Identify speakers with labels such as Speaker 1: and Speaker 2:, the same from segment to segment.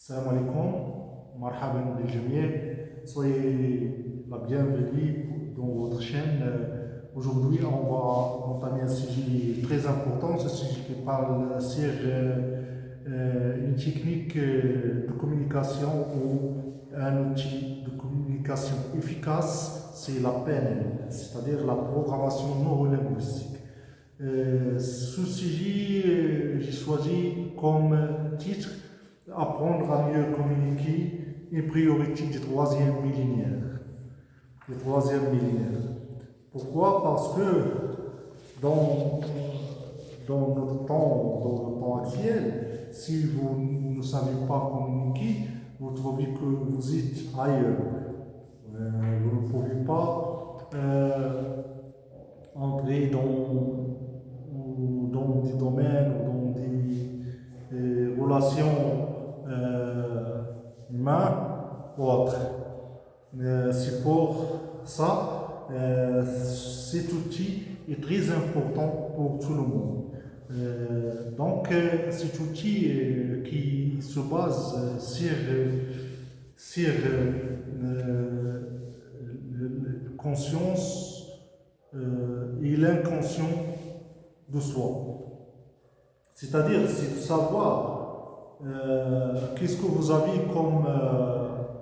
Speaker 1: Salam alaikum, marhaban bil jamia. Soyez la bienvenue dans votre chaîne. Aujourd'hui, on va entamer un sujet très important, ce sujet qui parle sur une technique de communication ou un outil de communication efficace, c'est la PNL, c'est-à-dire la programmation neurolinguistique. Ce sujet, j'ai choisi comme titre Apprendre à mieux communiquer, une priorité du troisième millénaire. Le troisième millénaire. Pourquoi? Parce que dans notre temps actuel, si vous ne savez pas communiquer, vous trouvez que vous êtes ailleurs. Vous ne pouvez pas entrer dans des domaines ou dans des relations humaines ou autres. C'est pour ça cet outil est très important pour tout le monde. Donc cet outil qui se base sur la conscience et l'inconscient de soi. C'est-à-dire, c'est de savoir qu'est-ce que vous avez comme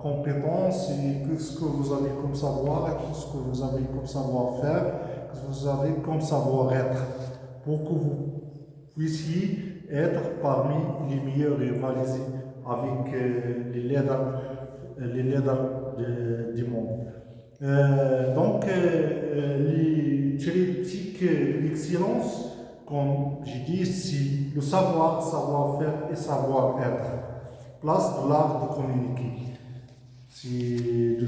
Speaker 1: compétence et qu'est-ce que vous avez comme savoir, qu'est-ce que vous avez comme savoir-faire, qu'est-ce que vous avez comme savoir-être, pour que vous puissiez être parmi les meilleurs rivalisés avec les leaders du monde. Donc, les thérapeutiques d'excellence, comme j'ai dit, c'est le savoir-faire et savoir-être. Place de l'art de communiquer. C'est de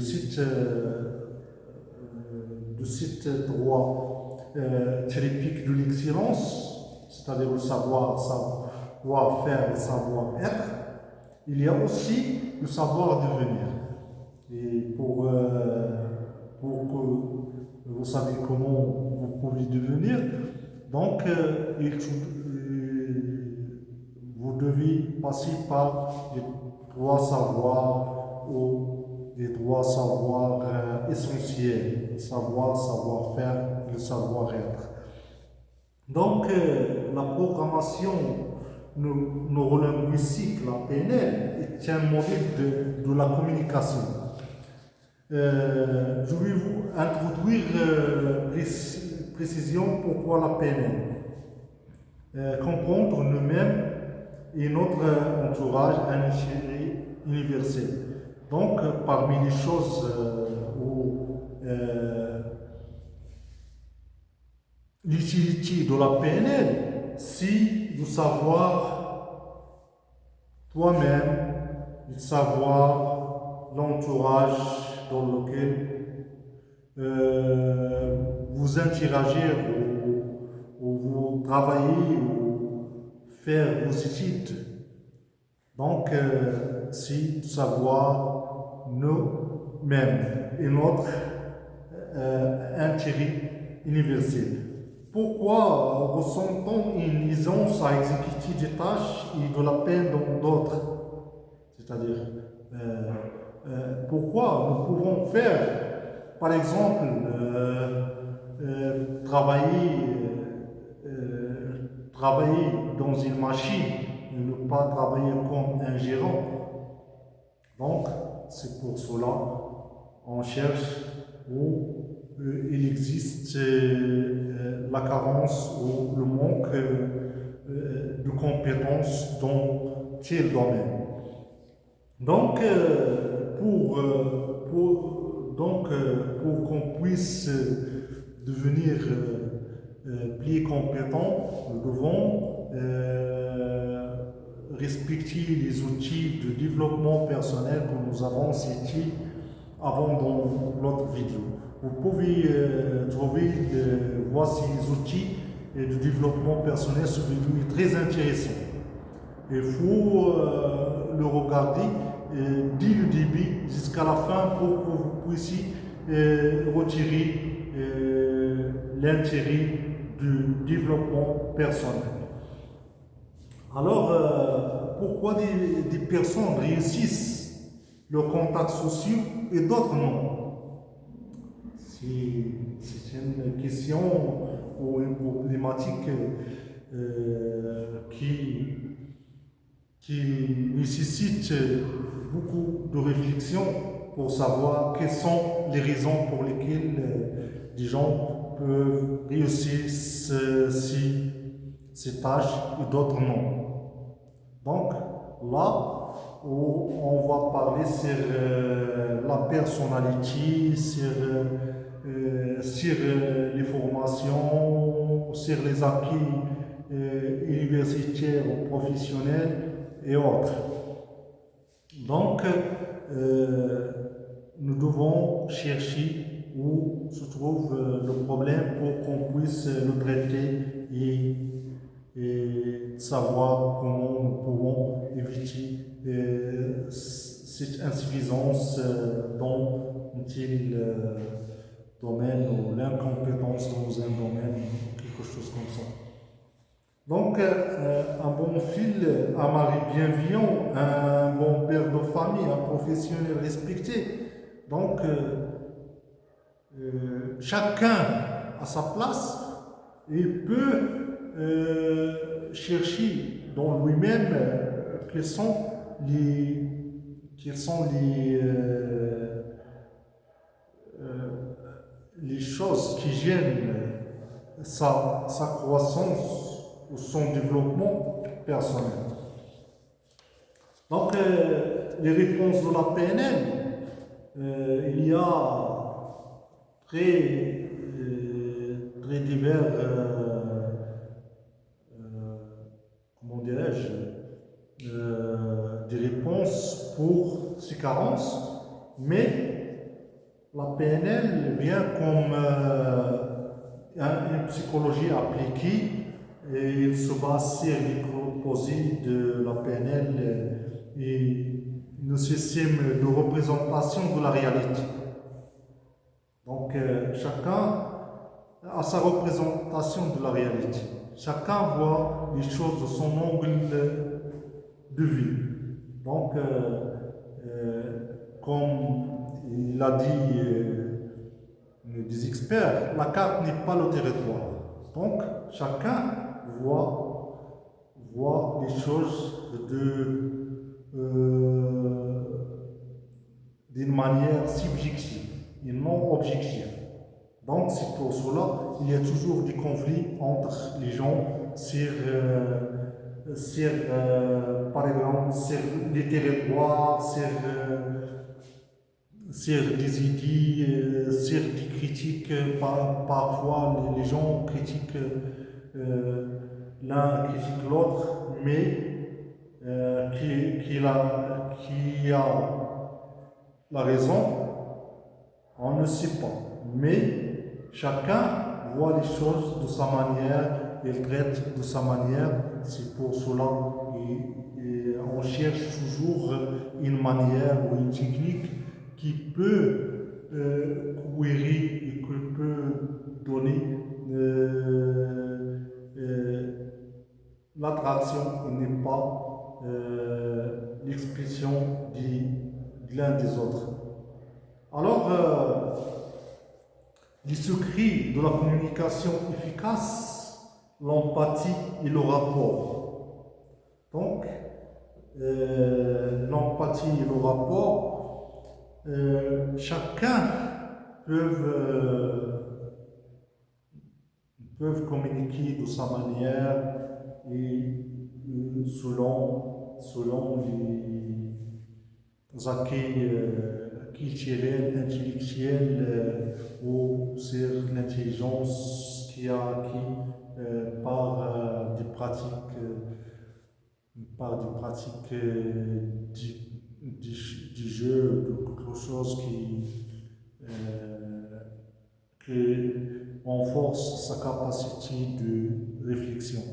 Speaker 1: cet droit thérapeutique de l'excellence, c'est-à-dire le savoir-faire et savoir-être. Il y a aussi le savoir-devenir. Et pour que vous savez comment vous pouvez devenir, donc vous devez passer par les trois savoirs ou les trois savoirs essentiels, savoir-faire et le savoir-être. Donc la programmation neurolinguistique, la PNL, est un modèle de la communication. Je vais vous introduire précision pourquoi la PNL. Comprendre nous-mêmes et notre entourage un intérêt universel. Donc, parmi les choses l'utilité de la PNL, c'est de savoir toi-même, de savoir l'entourage dans lequel vous interagir ou vous travaillez ou faire vos études. Donc, c'est de savoir nous-mêmes et notre intérêt universel. Pourquoi ressentons une aisance à exécuter des tâches et de la peine dans d'autres? C'est-à-dire, pourquoi nous pouvons faire, par exemple, travailler dans une machine et ne pas travailler comme un gérant. Donc, c'est pour cela on cherche où il existe la carence ou le manque de compétences dans tel domaine. Donc, pour qu'on puisse devenir plus compétent, nous devons respecter les outils de développement personnel que nous avons cités avant dans l'autre vidéo. Vous pouvez trouver voici les outils de développement personnel. Ce vidéo est très intéressant. Il faut le regarder dès le début jusqu'à la fin pour que vous puissiez retirer l'intérêt du développement personnel. Alors, pourquoi des personnes réussissent leurs contacts sociaux et d'autres non? C'est une question ou une problématique qui nécessite beaucoup de réflexion pour savoir quelles sont les raisons pour lesquelles des gens peuvent réussir ces tâches et d'autres non. Donc là, où on va parler sur la personnalité, sur les formations, sur les acquis universitaires ou professionnels et autres. Donc, nous devons chercher où se trouve le problème pour qu'on puisse le traiter et savoir comment nous pouvons éviter cette insuffisance dans un tel domaine ou l'incompétence dans un domaine ou quelque chose comme ça. Donc, un bon fil, un mari bienveillant, un bon père de famille, un professionnel respecté. Donc, chacun à sa place, il peut chercher dans lui-même quelles sont les choses qui gênent sa croissance ou son développement personnel. Donc, les réponses de la PNL, il y a très divers, comment dirais-je, des réponses pour ces carences, mais la PNL vient comme une psychologie appliquée et il se base sur les proposés de la PNL et nos systèmes de représentation de la réalité. Donc, chacun a sa représentation de la réalité. Chacun voit les choses de son angle de vue. Donc, comme il a dit des experts, la carte n'est pas le territoire. Donc, chacun voit les choses d'une manière subjective et non objective. Donc, c'est pour cela qu'il y a toujours des conflits entre les gens sur par exemple, sur les territoires, sur des idées, sur des critiques. Parfois, les gens critiquent l'un critique l'autre, mais qui a la raison, on ne sait pas. Mais chacun voit les choses de sa manière, il traite de sa manière. C'est pour cela qu'on cherche toujours une manière ou une technique qui peut couvrir et qui peut donner l'attraction et n'est pas l'expression de l'un des autres. Alors, les secrets de la communication efficace, l'empathie et le rapport. Donc, l'empathie et le rapport, chacun peuvent communiquer de sa manière et selon les acquis culturels, intellectuels ou sur l'intelligence qui a acquis par des pratiques du jeu, de quelque chose qui renforce sa capacité de réflexion.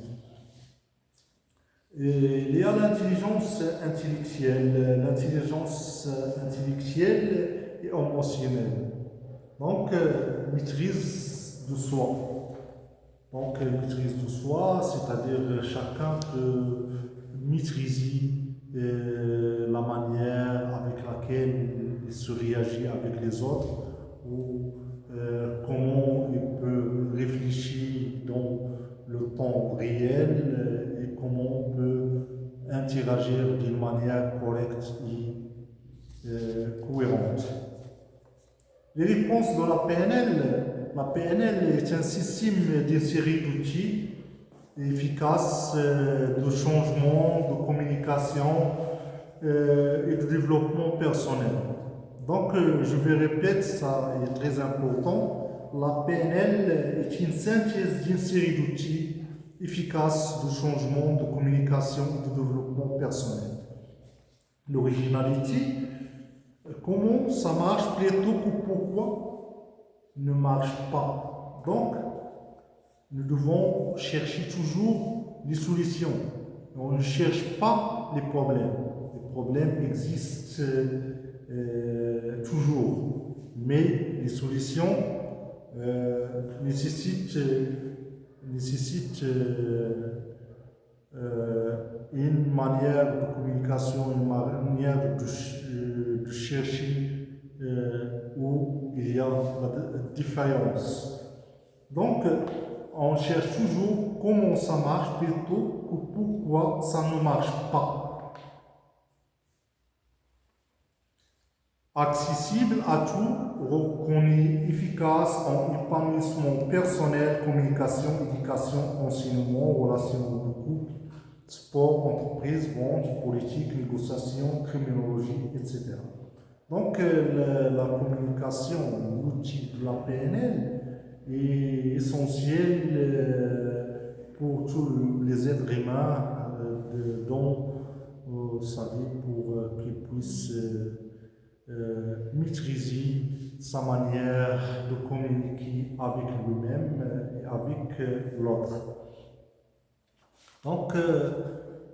Speaker 1: Et il y a l'intelligence intellectuelle et émotionnelle. Donc, maîtrise de soi. Donc, maîtrise de soi, c'est-à-dire chacun peut maîtriser la manière avec laquelle il se réagit avec les autres, ou comment il peut réfléchir dans le temps réel et comment on peut interagir d'une manière correcte et cohérente. Les réponses de la PNL est un système d'une série d'outils efficaces de changement, de communication et de développement personnel. Donc, je vais répéter, ça est très important. La PNL est une synthèse d'une série d'outils efficaces de changement, de communication et de développement personnel. L'originalité, comment ça marche plutôt que pourquoi ne marche pas. Donc, nous devons chercher toujours les solutions. On ne cherche pas les problèmes. Les problèmes existent toujours, mais les solutions nécessitent une manière de communication, une manière de chercher où il y a la différence. Donc, on cherche toujours comment ça marche plutôt que pourquoi ça ne marche pas. Accessible à tout, reconnu, efficace en épanouissement personnel, communication, éducation, enseignement, relations de couple, sport, entreprise, vente, politique, négociation, criminologie, etc. Donc, la communication, l'outil de la PNL est essentiel pour tous les êtres humains dans sa vie pour qu'ils puissent maîtriser sa manière de communiquer avec lui-même et avec l'autre. Donc,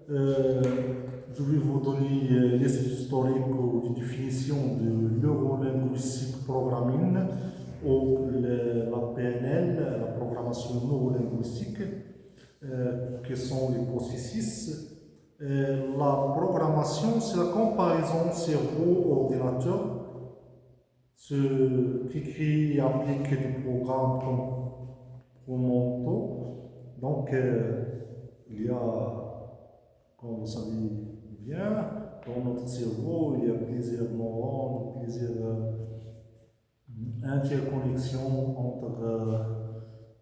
Speaker 1: je vais vous donner les historiques ou les définitions de neurolinguistique programming ou la PNL, la programmation neurolinguistique, qui sont les processus. La programmation, c'est la comparaison cerveau-ordinateur, ce qui crée et applique des programmes mentaux. Donc, il y a, comme vous savez bien, dans notre cerveau, il y a plusieurs neurones, plusieurs interconnexions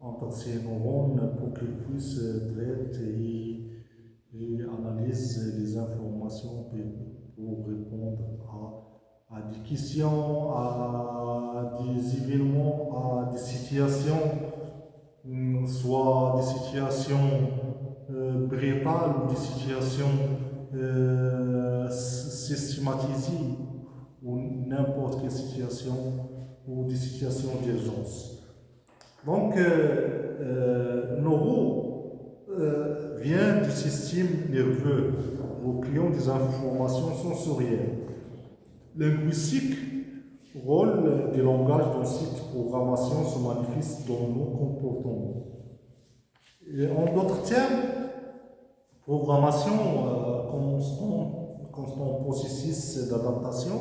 Speaker 1: entre ces neurones pour qu'ils puissent traiter et analyser les informations pour répondre à des questions, à des événements, à des situations, soit des situations brutales ou des situations systématisées ou n'importe quelle situation ou des situations d'urgence. Donc, neuro vient du système nerveux recueillant des informations sensorielles. Linguistique, rôle du langage d'un site programmation se manifeste dans nos comportements. Et en d'autres termes, programmation, constant processus d'adaptation,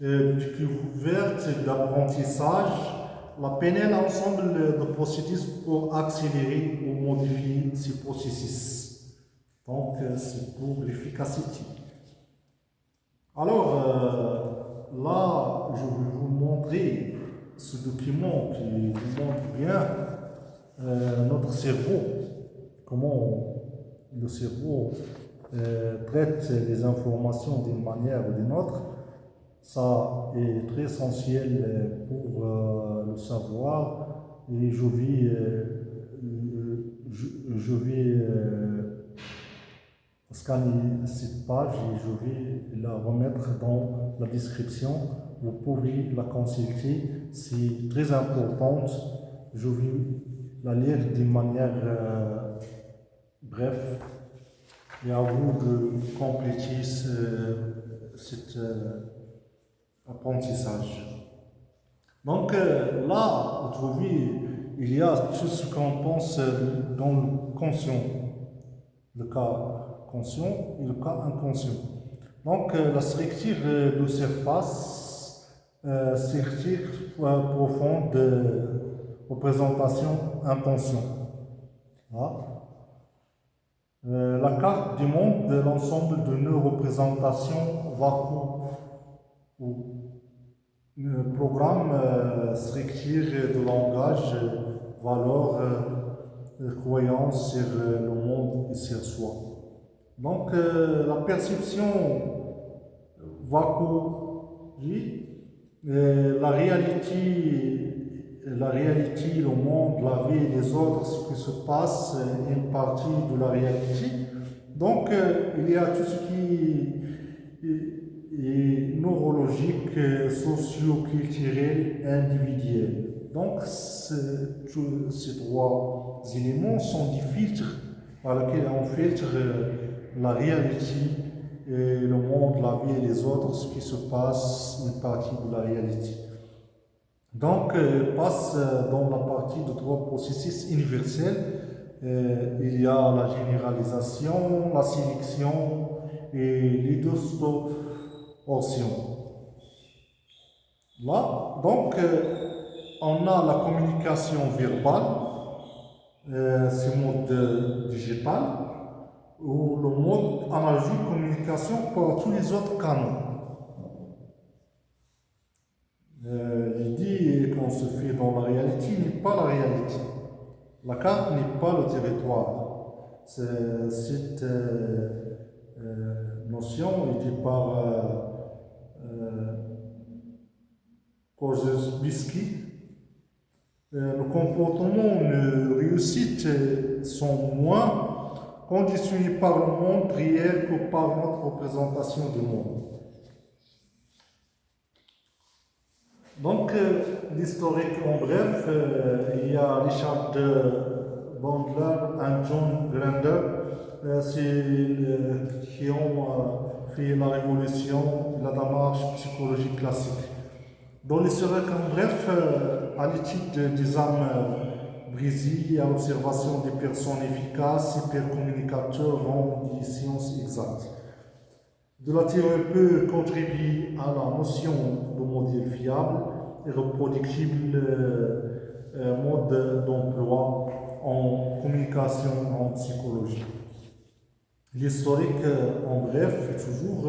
Speaker 1: découverte d'apprentissage, la PNL ensemble de processus pour accélérer ou modifier ces processus. Donc, c'est pour l'efficacité. Alors, là, je vais vous montrer ce document qui vous montre bien notre cerveau, comment le cerveau traite les informations d'une manière ou d'une autre. Ça est très essentiel pour le savoir et je vais scanner cette page et je vais la remettre dans la description. Vous pouvez la consulter, c'est très importante. Je vais la lire d'une manière brève et à vous de compléter cet apprentissage. Donc là, vous trouvez, il y a tout ce qu'on pense dans le conscient, le cas conscient et le cas inconscient. Donc, la structure de surface, structure profonde de représentation intention. Voilà. La carte du monde de l'ensemble de nos représentations vacuum ou programme, structure de langage, valeurs, croyances sur le monde et sur soi. Donc, la perception vacuum, la réalité, le monde, la vie, les autres, ce qui se passe, une partie de la réalité. Donc, il y a tout ce qui est neurologique, socio-culturel, individuel. Donc, ces trois éléments sont des filtres par lesquels on filtre la réalité, et le monde, la vie et les autres, ce qui se passe, une partie de la réalité. Donc, passe dans la partie de trois processus universels. Il y a la généralisation, la sélection et l'idistorsion. Là, donc, on a la communication verbale, c'est le mode digital, ou le mode analogique, communication par tous les autres canaux. L'idée qu'on se fait dans la réalité n'est pas la réalité. La carte n'est pas le territoire. Cette notion est dite par Korzybski. Le comportement de réussite sont moins conditionnés par le monde réel que par notre représentation du monde. Donc, l'historique en bref, il y a Richard Bandler et John Grinder, qui ont fait la révolution de la démarche psychologique classique. Dans l'historique en bref, à l'étude des âmes brisées et à l'observation des personnes efficaces, hypercommunicateurs rendent des sciences exactes. De la théorie peut contribuer à la notion de modèle fiable et reproductible, mode d'emploi en communication, en psychologie. L'historique, en bref, est toujours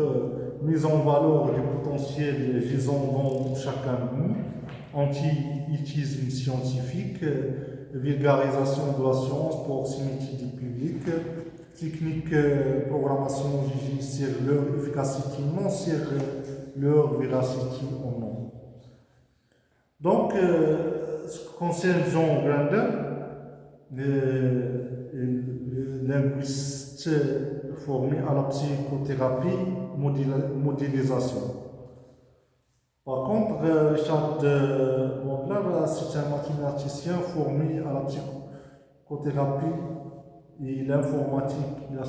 Speaker 1: mise en valeur du potentiel gisant dans chacun de nous, anti-éthisme scientifique, vulgarisation de la science, proximité du public, technique programmation jugée sur leur efficacité, non sur leur véracité ou non. Donc, ce qui concerne John Grinder, le linguiste formé à la psychothérapie modélisation. Par contre, Richard Bandler, c'est un mathématicien formé à la psychothérapie et l'informatique, la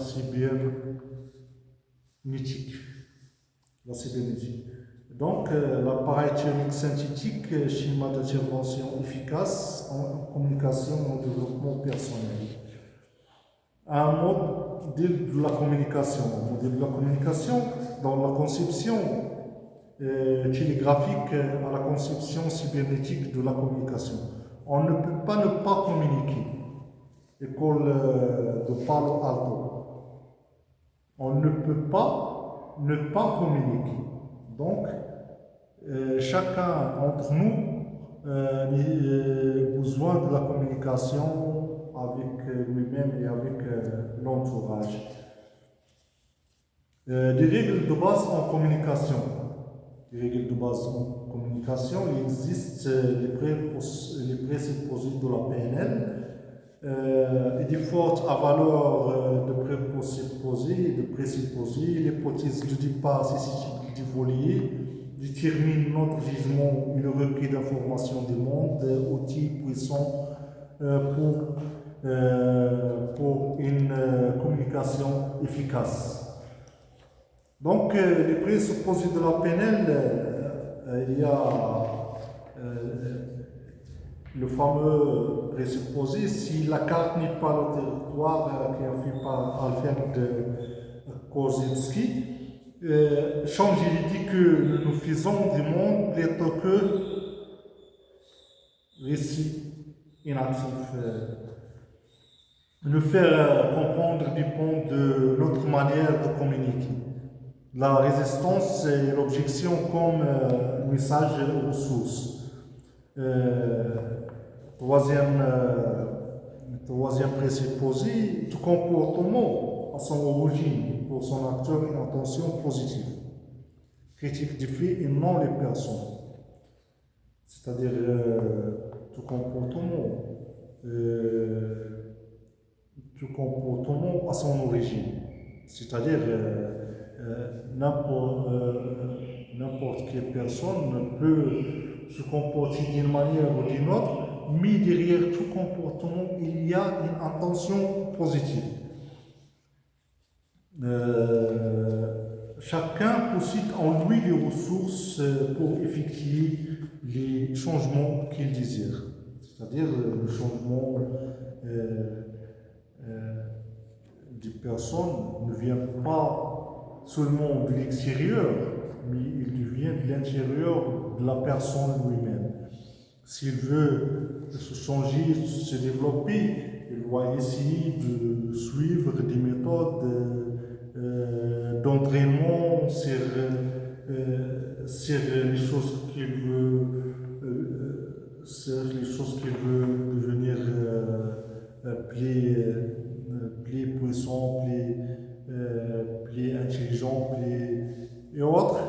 Speaker 1: cybernétique. Donc, l'appareil théorique synthétique, schéma d'intervention efficace en communication et en développement personnel. Un modèle de la communication. Un modèle de la communication dans la conception télégraphique à la conception cybernétique de la communication. On ne peut pas ne pas communiquer. École de Palo Alto. On ne peut pas ne pas communiquer. Donc, chacun d'entre nous a besoin de la communication avec lui-même et avec l'entourage. Des règles de base en communication. Les règles de base en communication, il existe les présupposés de la PNL. Et des fautes à valeur de présupposés et de présupposés, l'hypothèse du départ susceptible d'évoluer, détermine notre jugement, une requête d'information du monde, outils puissants pour une communication efficace. Donc, les présupposés de la PNL, il y a le fameux présupposé, si la carte n'est pas le territoire qui a fait par Alfred Korzybski, change, il dit que nous faisons du monde plutôt que récit inactif. Le faire comprendre dépend de notre manière de communiquer. La résistance et l'objection comme message aux sources. Troisième présupposé, tout comportement a son origine pour son acteur et intention positive. Critique des faits et non les personnes. C'est-à-dire tout comportement a son origine. C'est-à-dire n'importe quelle personne peut se comporter d'une manière ou d'une autre, mais derrière tout comportement, il y a une intention positive. Chacun possède en lui les ressources pour effectuer les changements qu'il désire. C'est-à-dire le changement des personnes ne vient pas seulement de l'extérieur, mais il vient de l'intérieur de la personne lui-même. S'il veut se changer, se développer, il doit essayer de suivre des méthodes d'entraînement sur les choses qu'il veut, sur les choses qu'il veut devenir plus puissant, plus intelligent, et autres.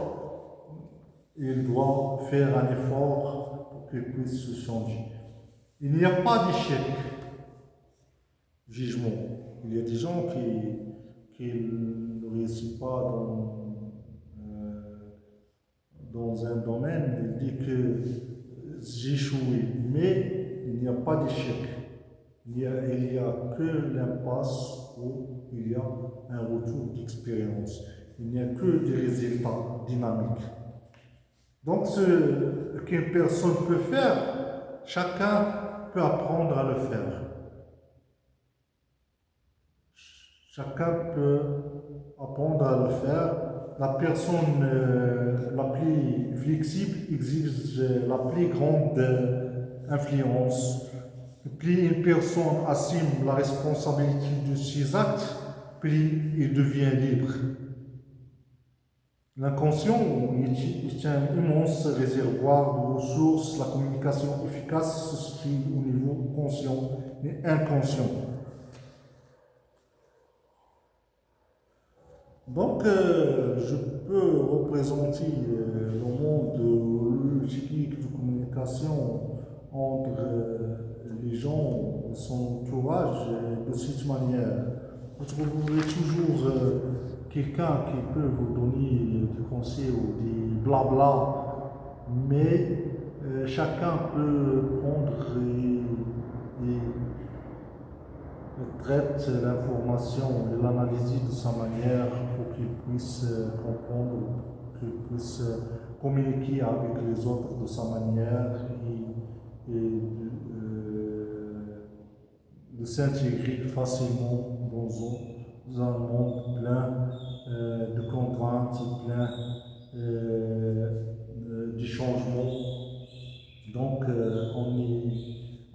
Speaker 1: Il doit faire un effort pour qu'il puisse se changer. Il n'y a pas d'échec, jugement. Il y a des gens qui ne réussissent pas dans un domaine, il dit que j'ai échoué, mais il n'y a pas d'échec. Il n'y a que l'impasse où il y a un retour d'expérience. Il n'y a que des résultats dynamiques. Donc, ce qu'une personne peut faire, chacun peut apprendre à le faire. Chacun peut apprendre à le faire. La personne la plus flexible exige la plus grande influence. Plus une personne assume la responsabilité de ses actes, plus il devient libre. L'inconscient est un immense réservoir de ressources. La communication efficace se situe au niveau conscient et inconscient. Donc, je peux représenter le monde logique de communication entre les gens, son entourage, de cette manière. Vous trouverez toujours quelqu'un qui peut vous donner des conseils ou des blabla, mais chacun peut prendre et traite l'information et l'analyser de sa manière pour qu'il puisse comprendre, qu'il puisse communiquer avec les autres de sa manière et de s'intégrer facilement dans un monde plein de contraintes, plein de changements. Donc,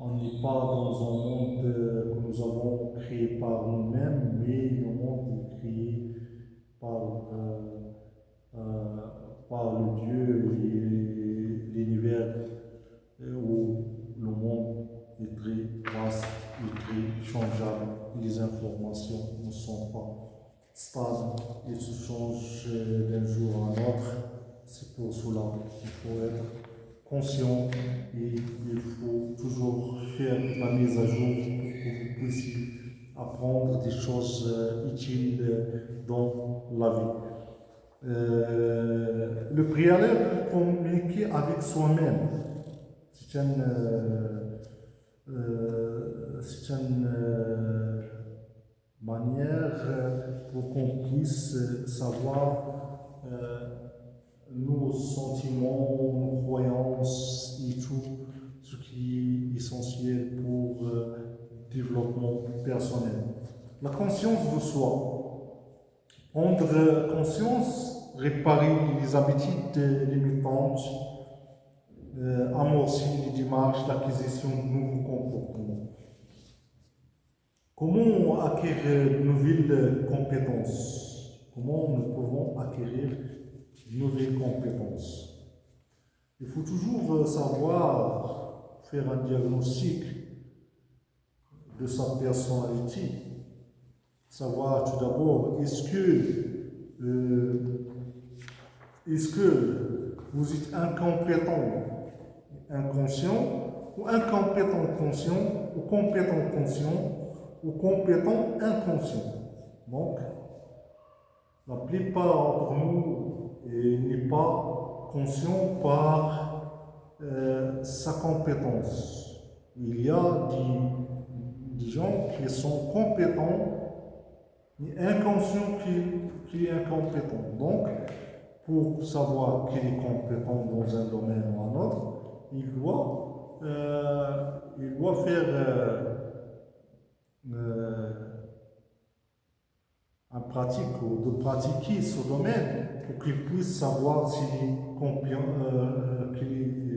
Speaker 1: on n'est pas dans un monde que nous avons créé par nous-mêmes, mais le monde est créé par le Dieu et l'univers où le monde est très vaste et très changeable. Les informations ne sont pas stables, elles se changent d'un jour à un autre. C'est pour cela qu'il faut être conscient et il faut toujours faire la mise à jour pour que vous puissiez apprendre des choses utiles dans la vie. Le préalable pour communiquer avec soi-même, c'est une manière pour qu'on puisse savoir nos sentiments, nos croyances et tout ce qui est essentiel pour le développement personnel. La conscience de soi Prendre conscience, réparer les habitudes limitantes, amorcer les démarches d'acquisition de nouveaux comportements. Comment acquérir de nouvelles compétences? Comment nous pouvons acquérir de nouvelles compétences? Il faut toujours savoir faire un diagnostic de sa personnalité. Savoir tout d'abord, est-ce que vous êtes incompétent inconscient, ou incompétent conscient, ou compétent conscient, ou compétent inconscient. Donc, la plupart d'entre nous n'est pas conscient par sa compétence. Il y a des gens qui sont compétents mais inconscients qui est incompétent. Donc, pour savoir qui est compétent dans un domaine ou un autre, il doit faire en pratique ou de pratiquer ce domaine pour qu'il puisse savoir s'il est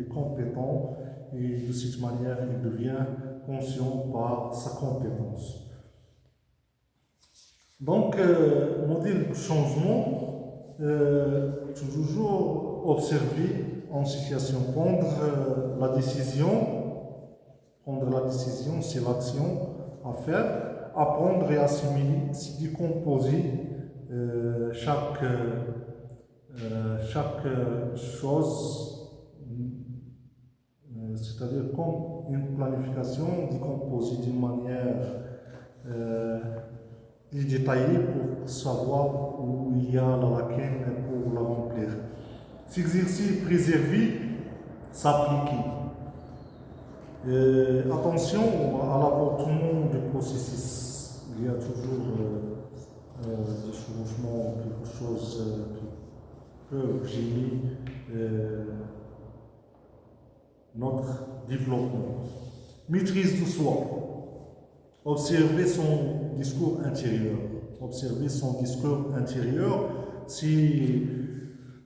Speaker 1: compétent et de cette manière il devient conscient par sa compétence. Donc, modèle de changement, toujours observer en situation, prendre la décision, c'est l'action à faire, apprendre et assimiler, c'est décomposer chaque chose, c'est-à-dire comme une planification décomposée d'une manière détaillée pour savoir où il y a la lacune pour la remplir. S'exercer, préserver, s'appliquer. Attention à l'avortement du processus. Il y a toujours des changements, quelque chose qui peut gêner notre développement. Maîtrise de soi. Observer son discours intérieur. Observer son discours intérieur, c'est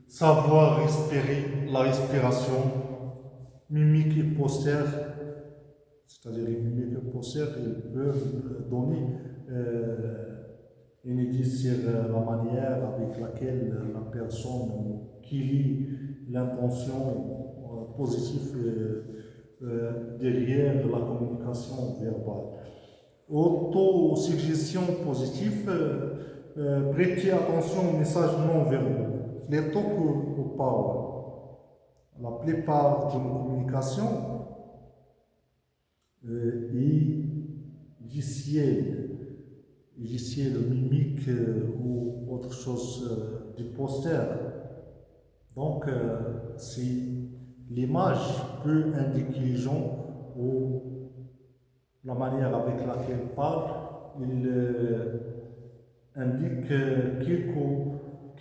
Speaker 1: savoir respirer, la respiration, mimique et postère, c'est-à-dire les mimiques et postères, ils peuvent donner une idée sur la manière avec laquelle la personne qui lit l'intention positive derrière la communication verbale. Autosuggestion positive, prêter attention aux messages non verbaux, plutôt qu'aux paroles. La plupart de nos communications est logiciel mimique ou autre chose du poster. Donc, si l'image peut indiquer les gens ou la manière avec laquelle il parle, il indique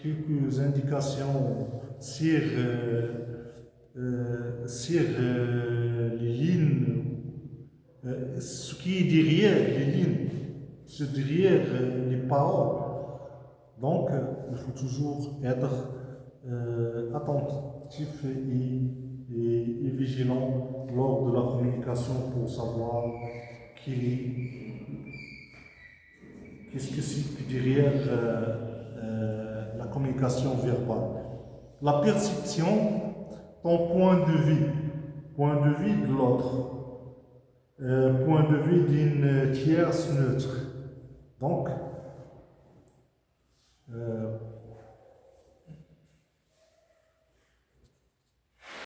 Speaker 1: quelques indications sur les lignes, ce qui est derrière les lignes, ce derrière les paroles. Donc, il faut toujours être attentif et vigilant lors de la communication pour savoir qu'est-ce que c'est derrière la communication verbale. La perception, ton point de vue de l'autre, point de vue d'une tierce neutre. Donc,